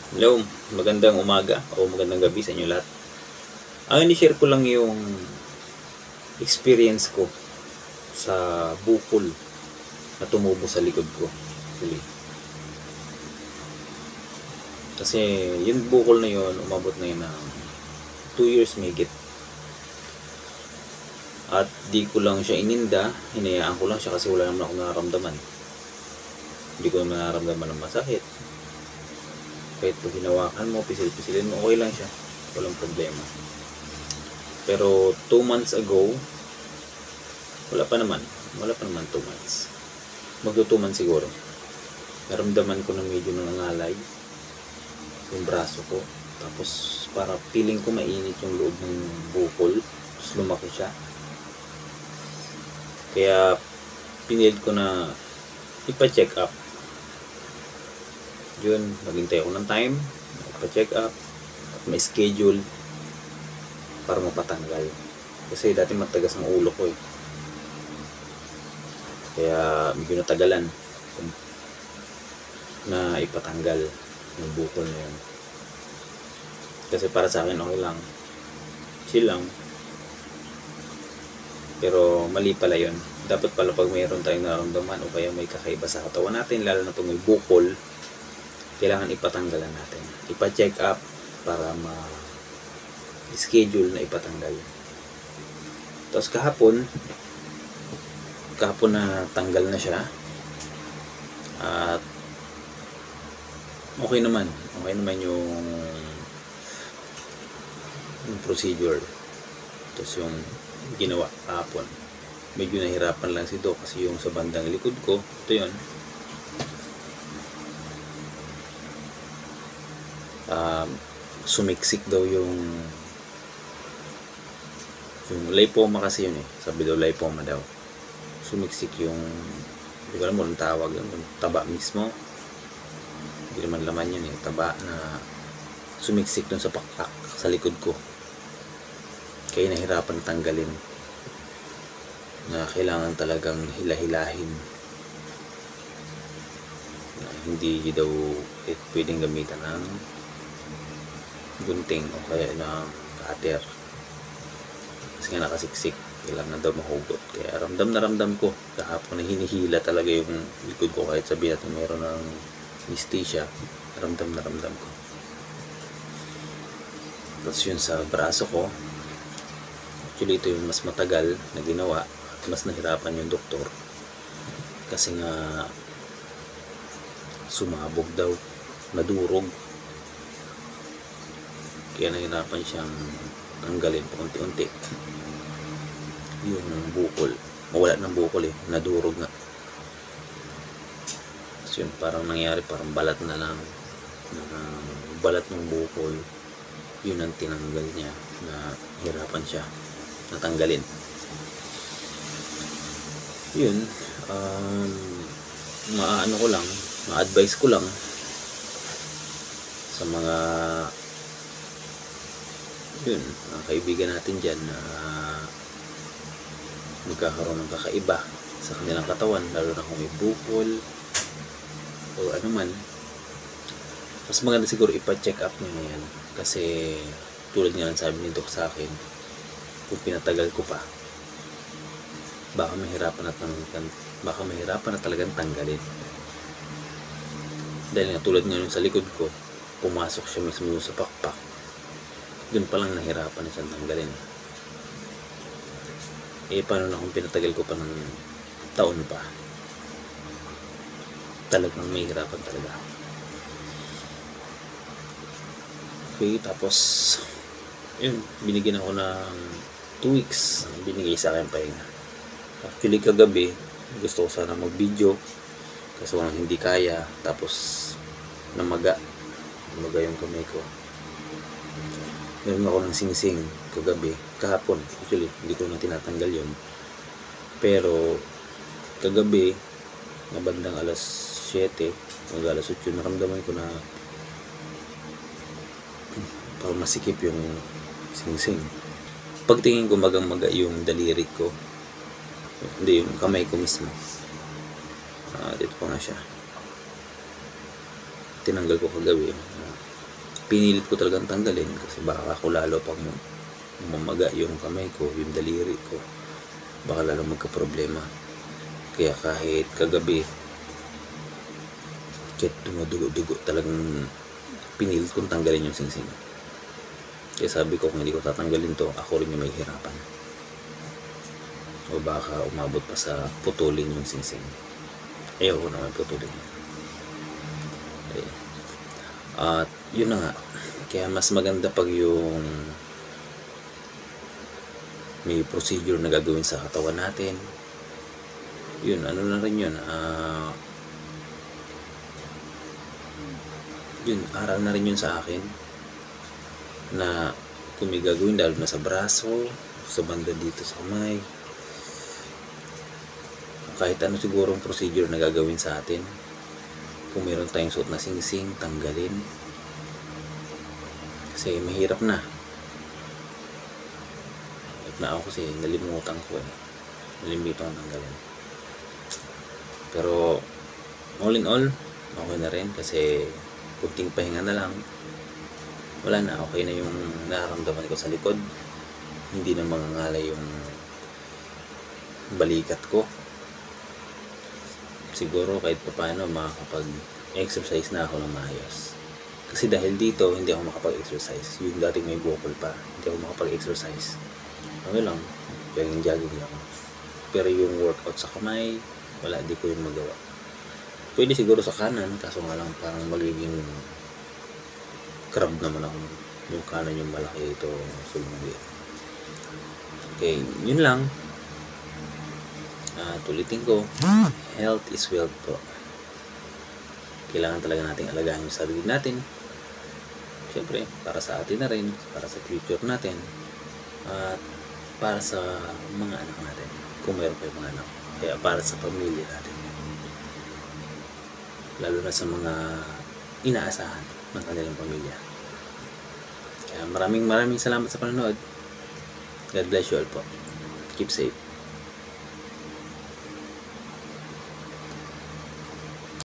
Hello, magandang umaga o magandang gabi sa inyo lahat. Ang ini-share ko lang yung experience ko sa bukol na tumubo sa likod ko. Kasi yung bukol na yun, umabot na yun ng 2 years mahigit. At di ko lang siya ininda, hinayaan ko lang siya kasi wala naman ako nararamdaman. Hindi ko naman nararamdaman ng masakit. Kahit pag hinawakan mo, pisil-pisilin mo, okay lang siya. Walang problema. Pero 2 months ago, wala pa naman 2 months. Magto 2 months siguro. Naramdaman ko na medyo nangangalay yung braso ko. Tapos para feeling ko mainit yung loob ng bukol. Tapos lumaki siya. Kaya pinilit ko na ipa-check up. Yun, naghintay ako ng time, ipa-check up, at may schedule para mapatanggal. Kasi dati matagas ang ulo ko eh. Kaya medyo natagalan na ipatanggal yung bukol na yun. Kasi para sa akin okay lang, chill lang. Pero mali pala yun. Dapat pala pag mayroon tayong nararamdaman o kaya may kakaiba sa katawan natin, lalo na pag may bukol, kailangan ipatanggalan natin. Ipa-check up para ma-schedule na ipatanggal. Tapos kahapon na tanggal na siya. At okay naman yung procedure. Tapos yung ginawa kahapon. Medyo nahirapan lang si Doc kasi yung sa bandang likod ko, ito yun. Sumiksik daw yung lipoma kasi yun eh. Sabi daw lipoma daw. Sumiksik yung, hindi ko alam mo ang tawag yun, taba mismo. Hindi naman laman yun eh. Taba na sumiksik dun sa pakpak sa likod ko. Kaya nahirapan tanggalin. Na kailangan talagang hilahilahin. Na hindi daw pwedeng gamitan ng gunting o kaya ng cutter kasi nga nakasiksik, kailangan daw mahugot. Kaya ramdam na ramdam ko kahapon na hinihila talaga yung likod ko, kahit sabihin natin mayroon ng anesthesia, ramdam na ramdam ko. Tapos yun sa braso ko, actually ito yung mas matagal na ginawa, mas nahirapan yung doktor kasi nga sumabog daw, nadurog. Kaya nahirapan siyang tanggalin paunti-unti yung bukol. Mawala ng bukol eh, nadurog nga. So yun, parang nangyari, parang balat na lang, balat ng bukol. Yun ang tinanggal niya, na hirapan siya natanggalin. Yun, ma-advise ko lang sa mga yun, ang kaibigan natin dyan na magkakaroon ng kakaiba sa kanilang katawan, lalo na kung may bukol o ano man. Mas maganda siguro ipa-check up nyo yan kasi tulad nga lang sabi ni Doc sa akin, kung pinatagal ko pa, baka mahirapan na talagang tanggalin. Dahil nga tulad nga sa likod ko, pumasok siya mismo sa pakpak. Doon pa lang nahirapan na siyang tanggalin. Eh paano na kung pinatagal ko pa ng taon pa? Talagang may hirapan talaga. Okay, tapos yun, binigyan ako ng 2 weeks. Binigay sa akin pahinga. Actually kagabi, gusto ko sana mag-video kasi walang hindi kaya. Tapos namaga yung kamay ko. Meron ako ng singsing kagabi, kahapon actually, hindi ko na tinatanggal yun. Pero kagabi, na bandang alas 7 o alas 8, naramdaman ko na parang masikip yung singsing. Pagtingin ko magang-maga yung daliri ko, hindi, yung kamay ko mismo. Dito pa nga siya. Tinanggal ko kagabi. pinilit ko talagang tanggalin kasi baka ako lalo pang mamaga yung kamay ko, yung daliri ko, baka lalo magka-problema. Kaya kahit kagabi, kahit dumudugo-dugo, talagang pinilit kong tanggalin yung singsing. Kaya sabi ko, kung hindi ko tatanggalin to, ako rin yung may hirapan. O baka umabot pa sa putulin yung singsing. Ayaw ko naman putulin. Okay. At yun na nga. Kaya mas maganda pag yung may procedure na gagawin sa katawan natin. Yun, ano na rin yun. Yun, aral na rin yun sa akin. Na kung may gagawin, lalo na sa braso, sa banda dito sa kamay, kahit ano sigurong procedure na gagawin sa atin, kung meron tayong suot na singsing, tanggalin. Kasi mahirap na. Ako kasi nalimutan ko nalimutan ang tanggalin. Pero all in all, okay na rin kasi kunting pahinga na lang, wala na, okay na yung nararamdaman ko sa likod. Hindi na mangangalay yung balikat ko. Siguro kahit pa paano makakapag-exercise na ako ng maayos. Kasi dahil dito, hindi ako makapag-exercise. Yung dating may bukol pa, hindi ako makapag-exercise. Okay lang, jogging lang. Pero yung workout sa kamay, wala, di ko yung magawa. Pwede siguro sa kanan, kaso nga lang parang magiging crab naman ako. Yung kanan yung malaki, ito sulmuli. Okay, yun lang. Tulitin ko, health is wealth po. Kailangan talaga nating alagaan yung sarili natin. Siyempre, para sa atin na rin, para sa future natin, at para sa mga anak natin, kung mayroon kayo mga anak, kaya para sa pamilya natin, lalo na sa mga inaasahan ng kanilang pamilya. Kaya maraming salamat sa panonood. God bless you all po. Keep safe.